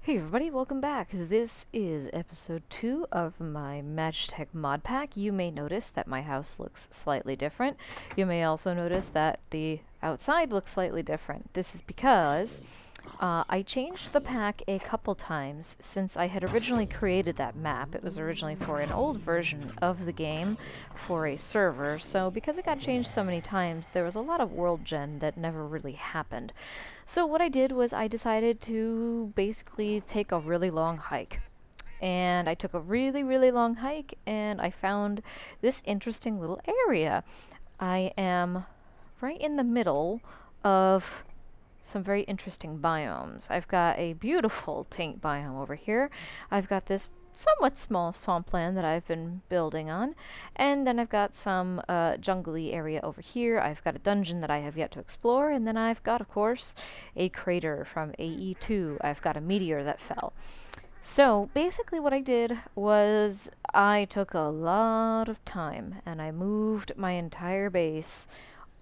Hey everybody, welcome back. This is episode 2 of my Magitech Modpack. You may notice that my house looks slightly different. You may also notice that the outside looks slightly different. This is because I changed the pack a couple times since I had originally created that map. It was originally for an old version of the game for a server, so because it got changed so many times, there was a lot of world gen that never really happened. So what I did was I decided to basically take a really long hike. And I took a really long hike and I found this interesting little area. I am right in the middle of some very interesting biomes. I've got a beautiful tank biome over here. I've got this somewhat small swampland that I've been building on. And then I've got some jungly area over here. I've got a dungeon that I have yet to explore. And then I've got, of course, a crater from AE2. I've got a meteor that fell. So basically what I did was I took a lot of time and I moved my entire base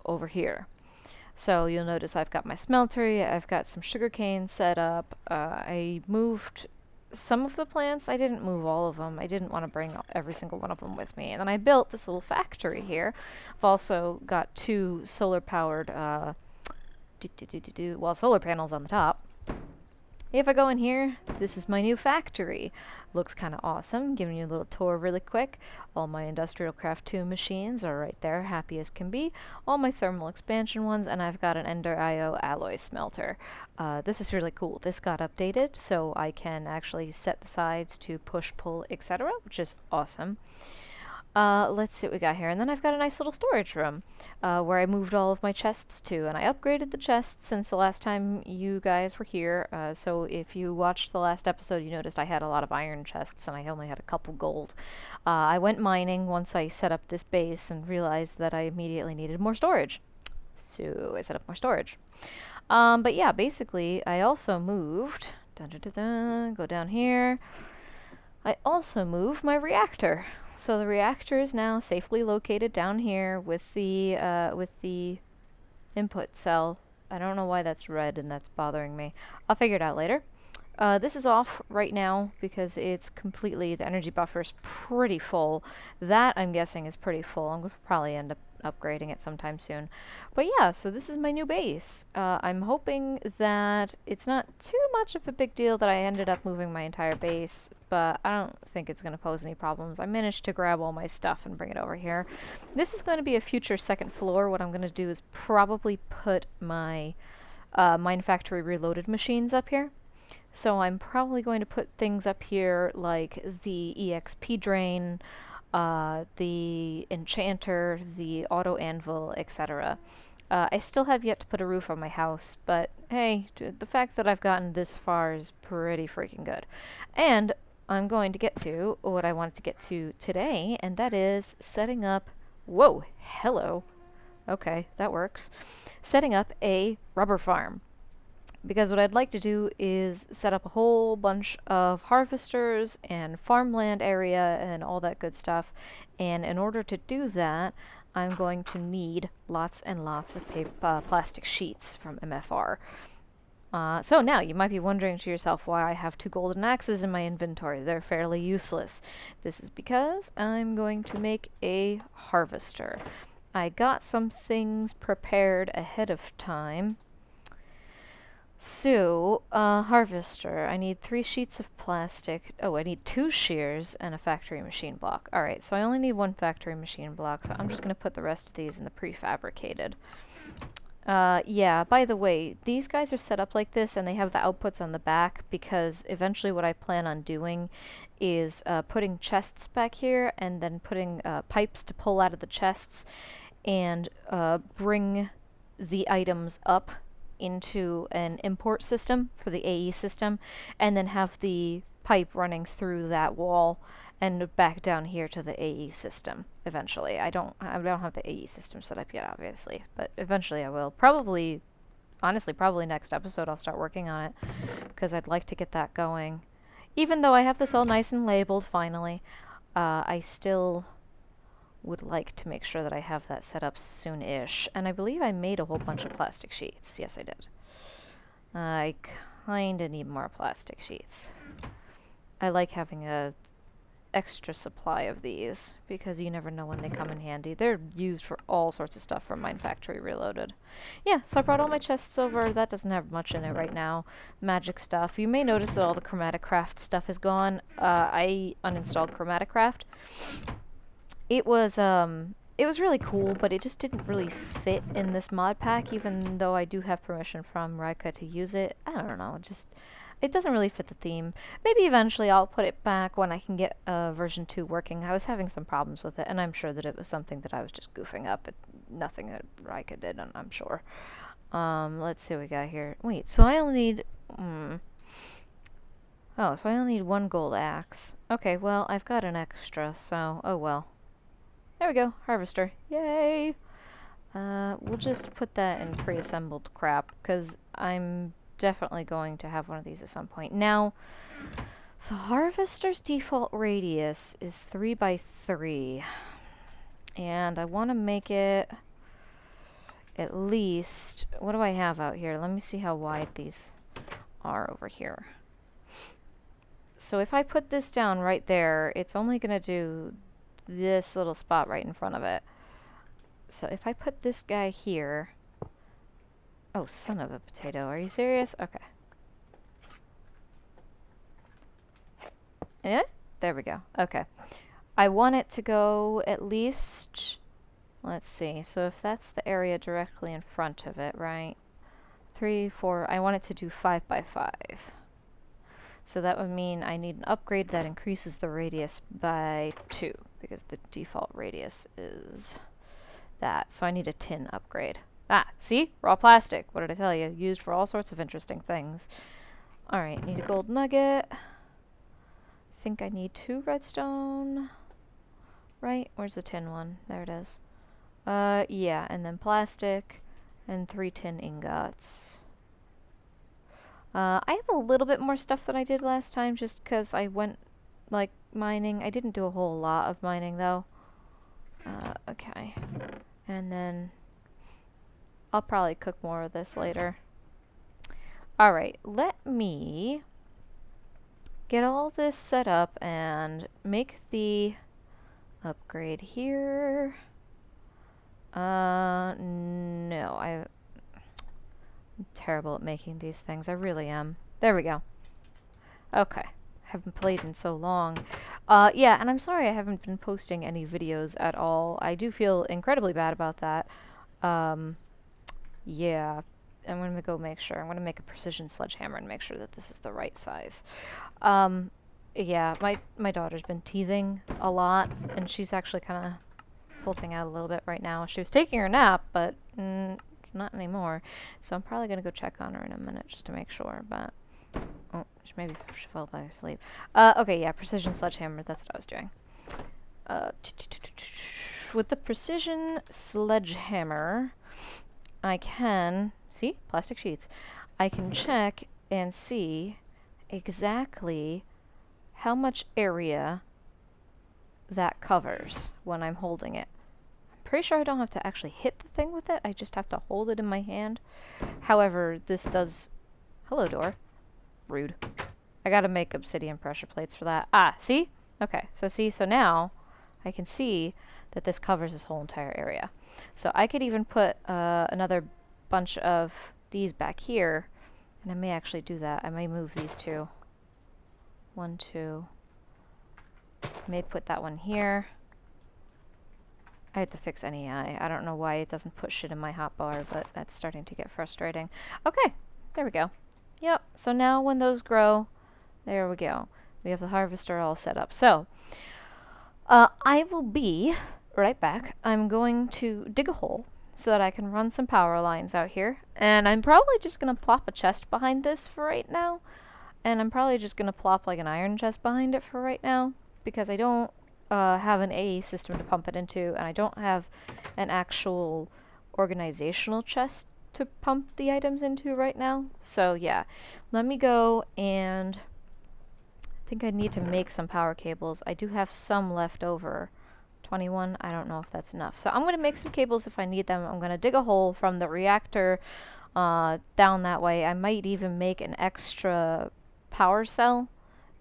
over here. So you'll notice I've got my smelter, I've got some sugarcane set up. I moved some of the plants. I didn't move all of them. I didn't want to bring every single one of them with me. And then I built this little factory here. I've also got two solar powered, solar panels on the top. If I go in here, this is my new factory. Looks kind of awesome. Giving you a little tour really quick. All my Industrial Craft 2 machines are right there, happy as can be. All my thermal expansion ones, and I've got an Ender IO alloy smelter. This is really cool. This got updated, so I can actually set the sides to push, pull, etc., which is awesome. Let's see what we got here. And then I've got a nice little storage room where I moved all of my chests to. And I upgraded the chests since the last time you guys were here. So if you watched the last episode, you noticed I had a lot of iron chests and I only had a couple gold. I went mining once I set up this base and realized that I immediately needed more storage. So I set up more storage. But yeah, basically, I also moved... go down here. I also moved my reactor. So the reactor is now safely located down here with the input cell. I don't know why that's red and that's bothering me. I'll figure it out later. This is off right now because it's completely, the energy buffer's pretty full. That, I'm guessing, is pretty full. I'm going to probably end up upgrading it sometime soon. But yeah, so this is my new base. I'm hoping that it's not too much of a big deal that I ended up moving my entire base, but I don't think it's going to pose any problems. I managed to grab all my stuff and bring it over here. This is going to be a future second floor. What I'm going to do is probably put my Mine Factory Reloaded machines up here. So I'm probably going to put things up here like the EXP drain, the enchanter, the auto anvil, etc. I still have yet to put a roof on my house, but hey, the fact that I've gotten this far is pretty freaking good. And I'm going to get to what I wanted to get to today, and that is setting up... Whoa, hello. Okay, that works. Setting up a rubber farm. Because what I'd like to do is set up a whole bunch of harvesters and farmland area and all that good stuff. And in order to do that, I'm going to need lots and lots of plastic sheets from MFR. So now you might be wondering to yourself why I have two golden axes in my inventory. They're fairly useless. This is because I'm going to make a harvester. I got some things prepared ahead of time. So, harvester. I need 3 sheets of plastic. Oh, I need 2 shears and a factory machine block. Alright, so I only need 1 factory machine block, so I'm just going to put the rest of these in the prefabricated. Yeah, by the way, these guys are set up like this and they have the outputs on the back because eventually what I plan on doing is putting chests back here and then putting pipes to pull out of the chests and bring the items up into an import system for the AE system, and then have the pipe running through that wall and back down here to the AE system eventually. I don't have the AE system set up yet, obviously, but eventually I will. Probably, honestly, probably next episode I'll start working on it, because I'd like to get that going. Even though I have this all nice and labeled, finally, I still would like to make sure that I have that set up soon-ish. And I believe I made a whole bunch of plastic sheets. Yes, I did. kinda need more plastic sheets. I like having a extra supply of these because you never know when they come in handy. They're used for all sorts of stuff from Mine Factory Reloaded. Yeah, so I brought all my chests over. That doesn't have much in it right now. Magic stuff. You may notice that all the Chromatic Craft stuff is gone. I uninstalled Chromatic Craft. It was really cool, but it just didn't really fit in this mod pack, even though I do have permission from Rika to use it. I don't know, it doesn't really fit the theme. Maybe eventually I'll put it back when I can get version 2 working. I was having some problems with it, and I'm sure that it was something that I was just goofing up. Nothing that Rika did, I'm sure. Let's see what we got here. Wait, so I only need... Oh, so I only need 1 gold axe. Okay, well, I've got an extra, so... Oh, well. There we go, harvester. Yay! We'll just put that in pre-assembled crap, because I'm definitely going to have one of these at some point. Now, the harvester's default radius is 3 by 3. And I want to make it at least... What do I have out here? Let me see how wide these are over here. So if I put this down right there, it's only going to do this little spot right in front of it. So if I put this guy here... Oh, son of a potato. Are you serious? Okay. Yeah? There we go. Okay. I want it to go at least... Let's see. So if that's the area directly in front of it, right? 3, 4... I want it to do 5 by 5. So that would mean I need an upgrade that increases the radius by 2, because the default radius is that. So I need a tin upgrade. Ah, see? Raw plastic. What did I tell you? Used for all sorts of interesting things. Alright, need a gold nugget. I think I need 2 redstone. Right? Where's the tin one? There it is. Yeah, and then plastic and 3 tin ingots. I have a little bit more stuff than I did last time just because I went, like, mining. I didn't do a whole lot of mining, though. Okay. And then I'll probably cook more of this later. Alright, let me get all this set up and make the upgrade here. No, I'm terrible at making these things. I really am. There we go. Okay. Haven't played in so long. Yeah, and I'm sorry I haven't been posting any videos at all. I do feel incredibly bad about that. Yeah. I'm going to go make sure. I'm going to make a precision sledgehammer and make sure that this is the right size. Yeah, my daughter's been teething a lot, and she's actually kind of flipping out a little bit right now. She was taking her nap, but not anymore. So I'm probably going to go check on her in a minute just to make sure, but... Oh, maybe she fell by asleep. Okay, yeah, precision sledgehammer, that's what I was doing. With the precision sledgehammer, I can... See? Plastic sheets. I can check and see exactly how much area that covers when I'm holding it. I'm pretty sure I don't have to actually hit the thing with it. I just have to hold it in my hand. However, this does... Hello, door. Rude. I gotta make obsidian pressure plates for that. Ah, see? Okay, so see, so now I can see that this covers this whole entire area. So I could even put another bunch of these back here, and I may actually do that. I may move these two. 1, 2. I may put that one here. I have to fix NEI. I don't know why it doesn't put shit in my hotbar, but that's starting to get frustrating. Okay, there we go. Yep, so now when those grow, there we go. We have the harvester all set up. So, I will be right back. I'm going to dig a hole so that I can run some power lines out here. And I'm probably just going to plop a chest behind this for right now. And I'm probably just going to plop like an iron chest behind it for right now, because I don't have an A system to pump it into, and I don't have an actual organizational chest to pump the items into right now. So yeah, let me go, and I think I need to make some power cables. I do have some left over. 21, I don't know if that's enough. So I'm going to make some cables if I need them. I'm going to dig a hole from the reactor down that way. I might even make an extra power cell,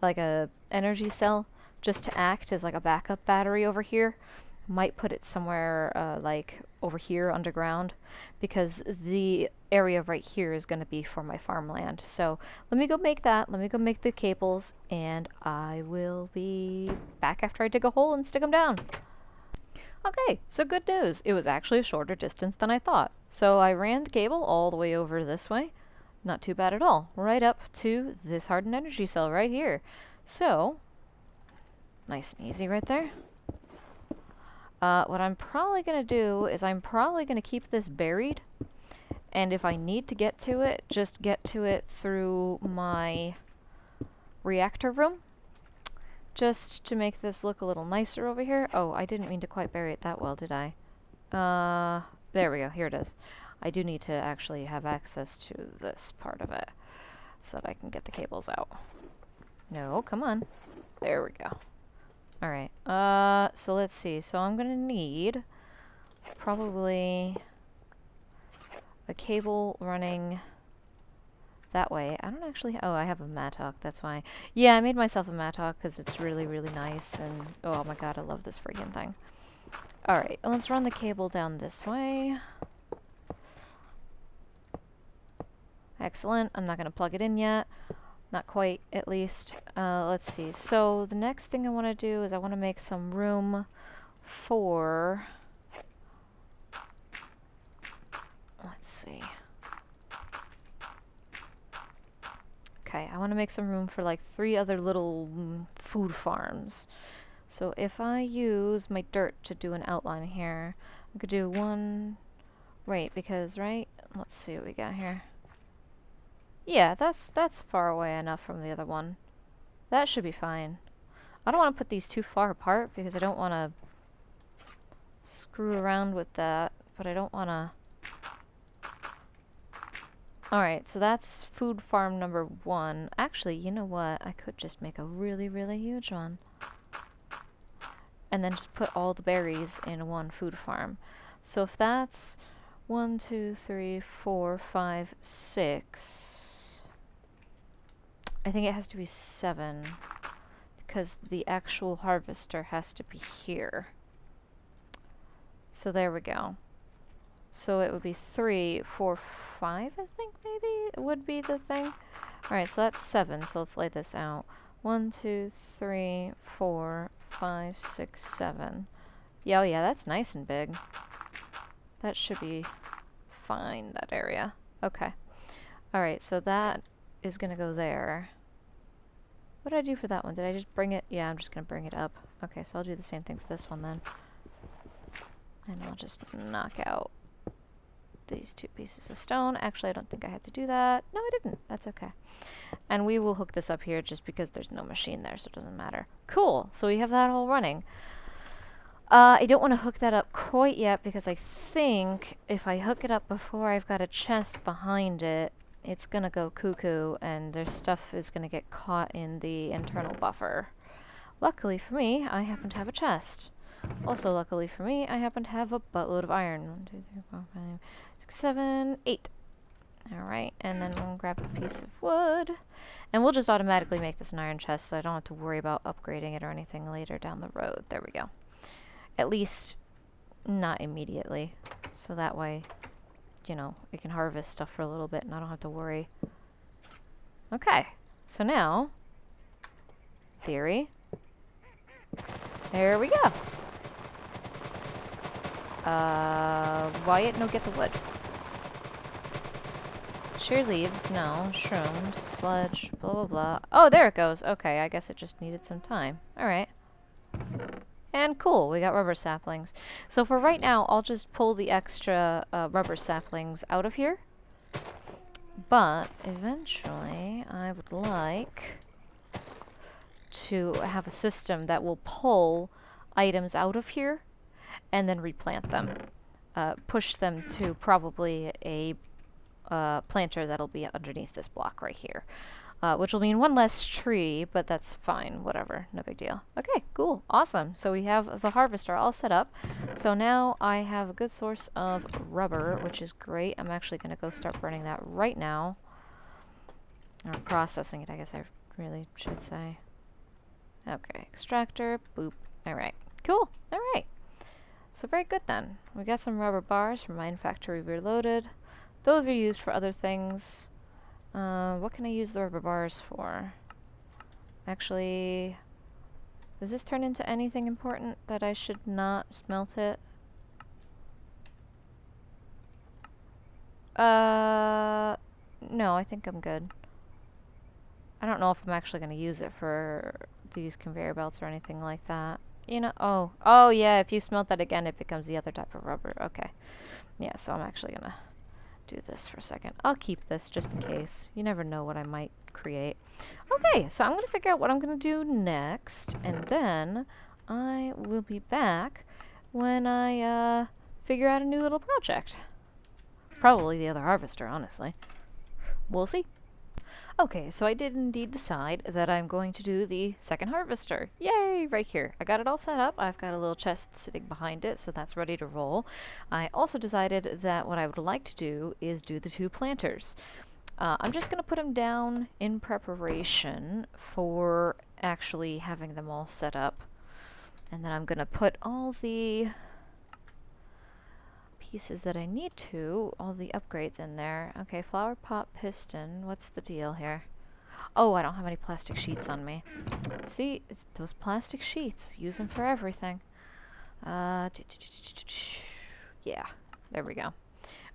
like a energy cell, just to act as like a backup battery over here. Might put it somewhere like over here underground, because the area right here is going to be for my farmland. So let me go make that. Let me go make the cables, and I will be back after I dig a hole and stick them down. Okay, so good news. It was actually a shorter distance than I thought. So I ran the cable all the way over this way. Not too bad at all. Right up to this hardened energy cell right here. So, nice and easy right there. What I'm probably going to do is I'm probably going to keep this buried. And if I need to get to it, just get to it through my reactor room. Just to make this look a little nicer over here. Oh, I didn't mean to quite bury it that well, did I? There we go. Here it is. I do need to actually have access to this part of it so that I can get the cables out. No, come on. There we go. Alright, so let's see. So I'm gonna need probably a cable running that way. I don't actually... Oh, I have a mattock, that's why. Yeah, I made myself a mattock because it's really, really nice, and... Oh my god, I love this freaking thing. Alright, let's run the cable down this way. Excellent. I'm not gonna plug it in yet. Not quite, at least. Let's see. So the next thing I want to do is I want to make some room for... Let's see. Okay, I want to make some room for like 3 other little food farms. So if I use my dirt to do an outline here, I could do 1... Right, because, right? Let's see what we got here. Yeah, that's far away enough from the other one. That should be fine. I don't want to put these too far apart because I don't want to screw around with that, but I don't want to... Alright, so that's food farm number 1. Actually, you know what? I could just make a really, really huge one. And then just put all the berries in one food farm. So if that's 1, 2, 3, 4, 5, 6... I think it has to be 7, because the actual harvester has to be here. So there we go. So it would be 3, 4, 5, I think maybe it would be the thing. Alright, so that's 7, so let's lay this out. 1, 2, 3, 4, 5, 6, 7. Yeah, oh yeah, that's nice and big. That should be fine, that area. Okay. Alright, so that is going to go there. What did I do for that one? Did I just bring it? Yeah, I'm just going to bring it up. Okay, so I'll do the same thing for this one then. And I'll just knock out these 2 pieces of stone. Actually, I don't think I had to do that. No, I didn't. That's okay. And we will hook this up here just because there's no machine there, so it doesn't matter. Cool. So we have that all running. I don't want to hook that up quite yet because I think if I hook it up before I've got a chest behind it, it's gonna go cuckoo and their stuff is gonna get caught in the internal buffer. Luckily for me, I happen to have a chest. Also luckily for me, I happen to have a buttload of iron. 1, 2, 3, 4, 5, 6, 7, 8. Alright, and then we'll grab a piece of wood. And we'll just automatically make this an iron chest so I don't have to worry about upgrading it or anything later down the road. There we go. At least, not immediately. So that way... you know, we can harvest stuff for a little bit and I don't have to worry. Okay, so now, theory, there we go. Wyatt, no, get the wood. Sheer leaves, no. Shrooms, sludge, blah, blah, blah. Oh, there it goes. Okay, I guess it just needed some time. Alright. And cool, we got rubber saplings. So for right now, I'll just pull the extra rubber saplings out of here. But eventually, I would like to have a system that will pull items out of here and then replant them. Push them to probably a planter that'll be underneath this block right here. which will mean one less tree, but that's fine, whatever, no big deal. Okay, cool, awesome. So we have the harvester all set up. So now I have a good source of rubber, which is great. I'm actually going to go start burning that right now. Or processing it, I guess I really should say. Okay, extractor, boop. Alright, cool, alright. So very good then. We got some rubber bars from Mine Factory Reloaded. Those are used for other things. What can I use the rubber bars for? Actually, does this turn into anything important that I should not smelt it? No, I think I'm good. I don't know if I'm actually going to use it for these conveyor belts or anything like that. You know, oh yeah, if you smelt that again, it becomes the other type of rubber. Okay. Yeah, so I'm actually going to do this for a second. I'll keep this just in case. You never know what I might create. Okay, so I'm going to figure out what I'm going to do next, and then I will be back when I figure out a new little project. Probably the other harvester, honestly. We'll see. Okay, so I did indeed decide that I'm going to do the second harvester. Yay! Right here. I got it all set up. I've got a little chest sitting behind it, so that's ready to roll. I also decided that what I would like to do is do the 2 planters. I'm just going to put them down in preparation for actually having them all set up. And then I'm going to put all the pieces that I need to, all the upgrades in there. Okay, flower pot piston. What's the deal here? Oh, I don't have any plastic sheets on me. See, it's those plastic sheets. Use them for everything. Yeah, there we go.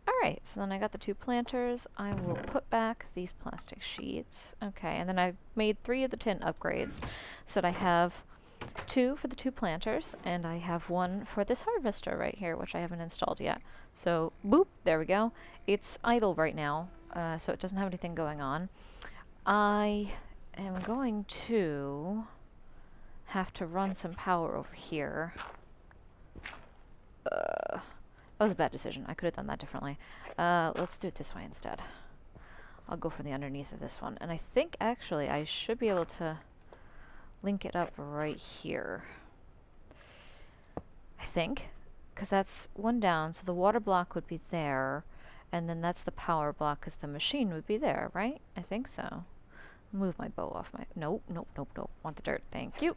Alright, so then I got the 2 planters. I will put back these plastic sheets. Okay, and then I've made 3 of the tin upgrades. So that I have 2 for the 2 planters, and I have 1 for this harvester right here, which I haven't installed yet. So, boop, there we go. It's idle right now, so it doesn't have anything going on. I am going to have to run some power over here. That was a bad decision. I could have done that differently. Let's do it this way instead. I'll go for the underneath of this one. And I think, actually, I should be able to link it up right here. I think. Because that's 1 down, so the water block would be there. And then that's the power block, because the machine would be there, right? I think so. Move my bow off my... Nope, nope, nope, nope. Want the dirt. Thank you.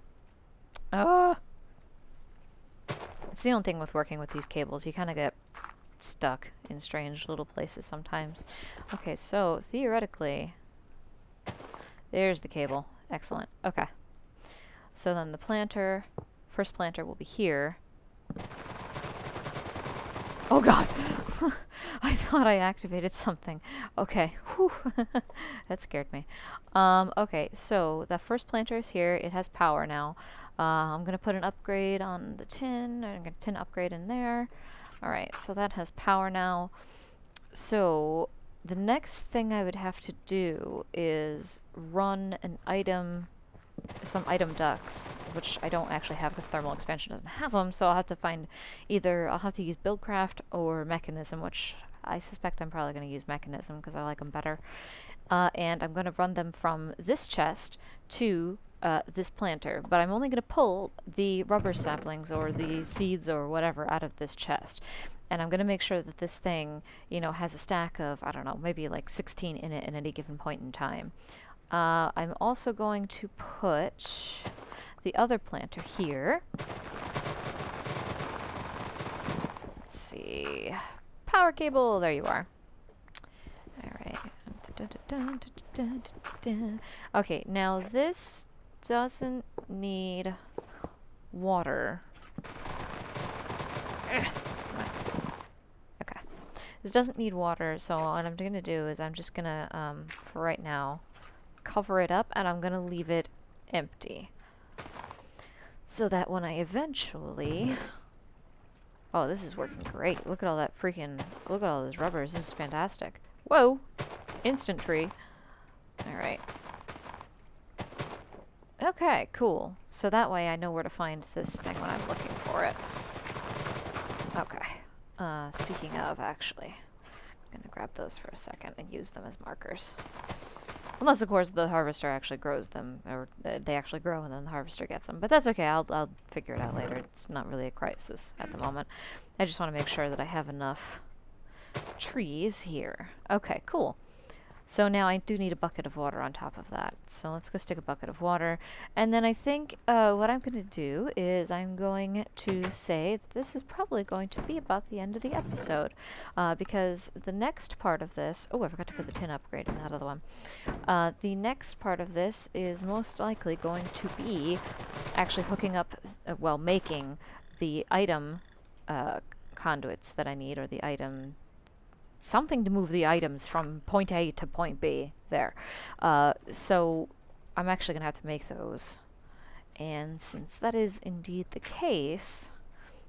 It's the only thing with working with these cables. You kind of get stuck in strange little places sometimes. Okay, so theoretically... There's the cable. Excellent. Okay. So then the planter... First planter will be here. Oh god! I thought I activated something. Okay. Whew. That scared me. Okay, so the first planter is here. It has power now. I'm going to put an upgrade on the tin. I'm going to tin upgrade in there. Alright, so that has power now. So the next thing I would have to do is run an item... some item ducts, which I don't actually have because thermal expansion doesn't have them, so I'll have to find either, I'll have to use Buildcraft or Mechanism, which I suspect I'm probably going to use Mechanism because I like them better. And I'm going to run them from this chest to this planter, but I'm only going to pull the rubber saplings or the seeds or whatever out of this chest. And I'm going to make sure that this thing, you know, has a stack of, I don't know, maybe like 16 in it at any given point in time. I'm also going to put the other planter here. Let's see. Power cable, there you are. Alright. Okay, now this doesn't need water. Okay. This doesn't need water, so what I'm going to do is I'm just going to, for right now, cover it up, and I'm going to leave it empty. So that when I eventually... Oh, this is working great. Look at all that freaking... Look at all those rubbers. This is fantastic. Whoa! Instant tree. Alright. Okay, cool. So that way I know where to find this thing when I'm looking for it. Okay. Speaking of, actually, I'm going to grab those for a second and use them as markers. Unless, of course, the harvester actually grows them, or they actually grow and then the harvester gets them. But that's okay, I'll figure it out later. It's not really a crisis at the moment. I just want to make sure that I have enough trees here. Okay, cool. So now I do need a bucket of water on top of that. So let's go stick a bucket of water. And then I think what I'm going to do is I'm going to say that this is probably going to be about the end of the episode. Because the next part of this... Oh, I forgot to put the tin upgrade in that other one. The next part of this is most likely going to be actually hooking up... well, making the item conduits that I need, or the item... something to move the items from point A to point B there. So I'm actually going to have to make those. And since that is indeed the case,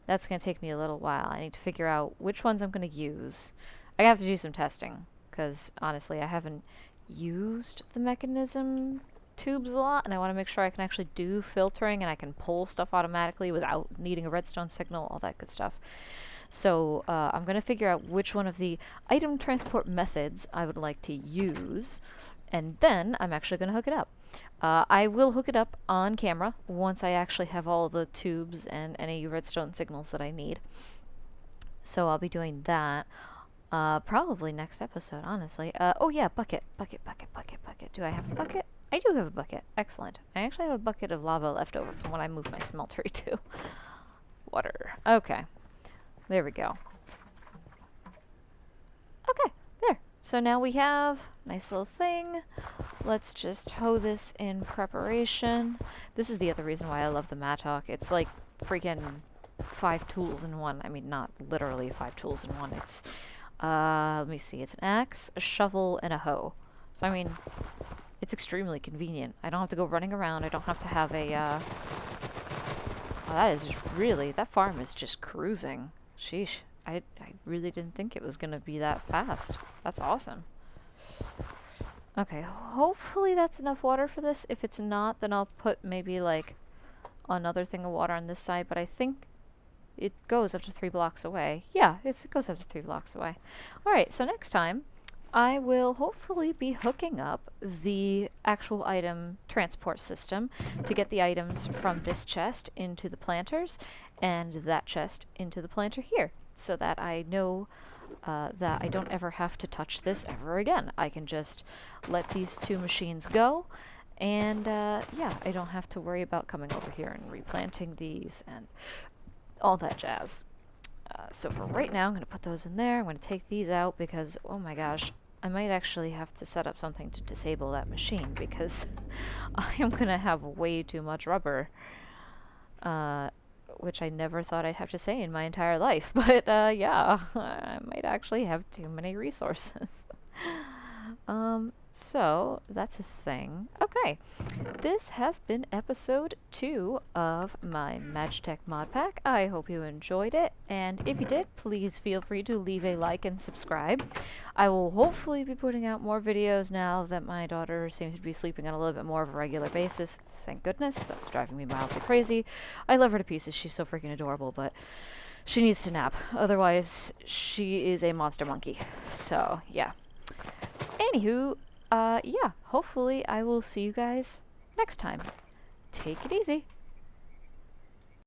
that's going to take me a little while. I need to figure out which ones I'm going to use. I have to do some testing, because honestly I haven't used the mechanism tubes a lot, and I want to make sure I can actually do filtering and I can pull stuff automatically without needing a redstone signal, all that good stuff. So I'm going to figure out which one of the item transport methods I would like to use, and then I'm actually going to hook it up. I will hook it up on camera once I actually have all the tubes and any redstone signals that I need. So I'll be doing that probably next episode, honestly. Oh yeah, bucket. Do I have a bucket? I do have a bucket. Excellent. I actually have a bucket of lava left over from when I moved my smeltery to. Water. Okay. There we go. Okay, there. So now we have a nice little thing. Let's just hoe this in preparation. This is the other reason why I love the Mattock. It's like freaking 5 tools in one. I mean, not literally 5 tools in one. It's, let me see. It's an axe, a shovel, and a hoe. So, I mean, it's extremely convenient. I don't have to go running around. I don't have to have a, oh, that is really, that farm is just cruising. Sheesh. I really didn't think it was going to be that fast. That's awesome. Okay, hopefully that's enough water for this. If it's not, then I'll put maybe like another thing of water on this side, but I think it goes up to 3 blocks away. Yeah, it goes up to 3 blocks away. Alright, so next time I will hopefully be hooking up the actual item transport system to get the items from this chest into the planters and that chest into the planter here, so that I know that I don't ever have to touch this ever again. I can just let these 2 machines go, and yeah, I don't have to worry about coming over here and replanting these and all that jazz. So for right now, I'm going to put those in there. I'm going to take these out because, oh my gosh, I might actually have to set up something to disable that machine, because I am going to have way too much rubber. Which I never thought I'd have to say in my entire life. But yeah, I might actually have too many resources. So that's a thing. Okay, this has been episode 2 of my Magitech Modpack. I hope you enjoyed it, and if you did, please feel free to leave a like and subscribe. I will hopefully be putting out more videos now that my daughter seems to be sleeping on a little bit more of a regular basis. Thank goodness. That was driving me mildly crazy. I love her to pieces. She's so freaking adorable, but she needs to nap. Otherwise, she is a monster monkey. So, yeah. Anywho, yeah, hopefully I will see you guys next time. Take it easy.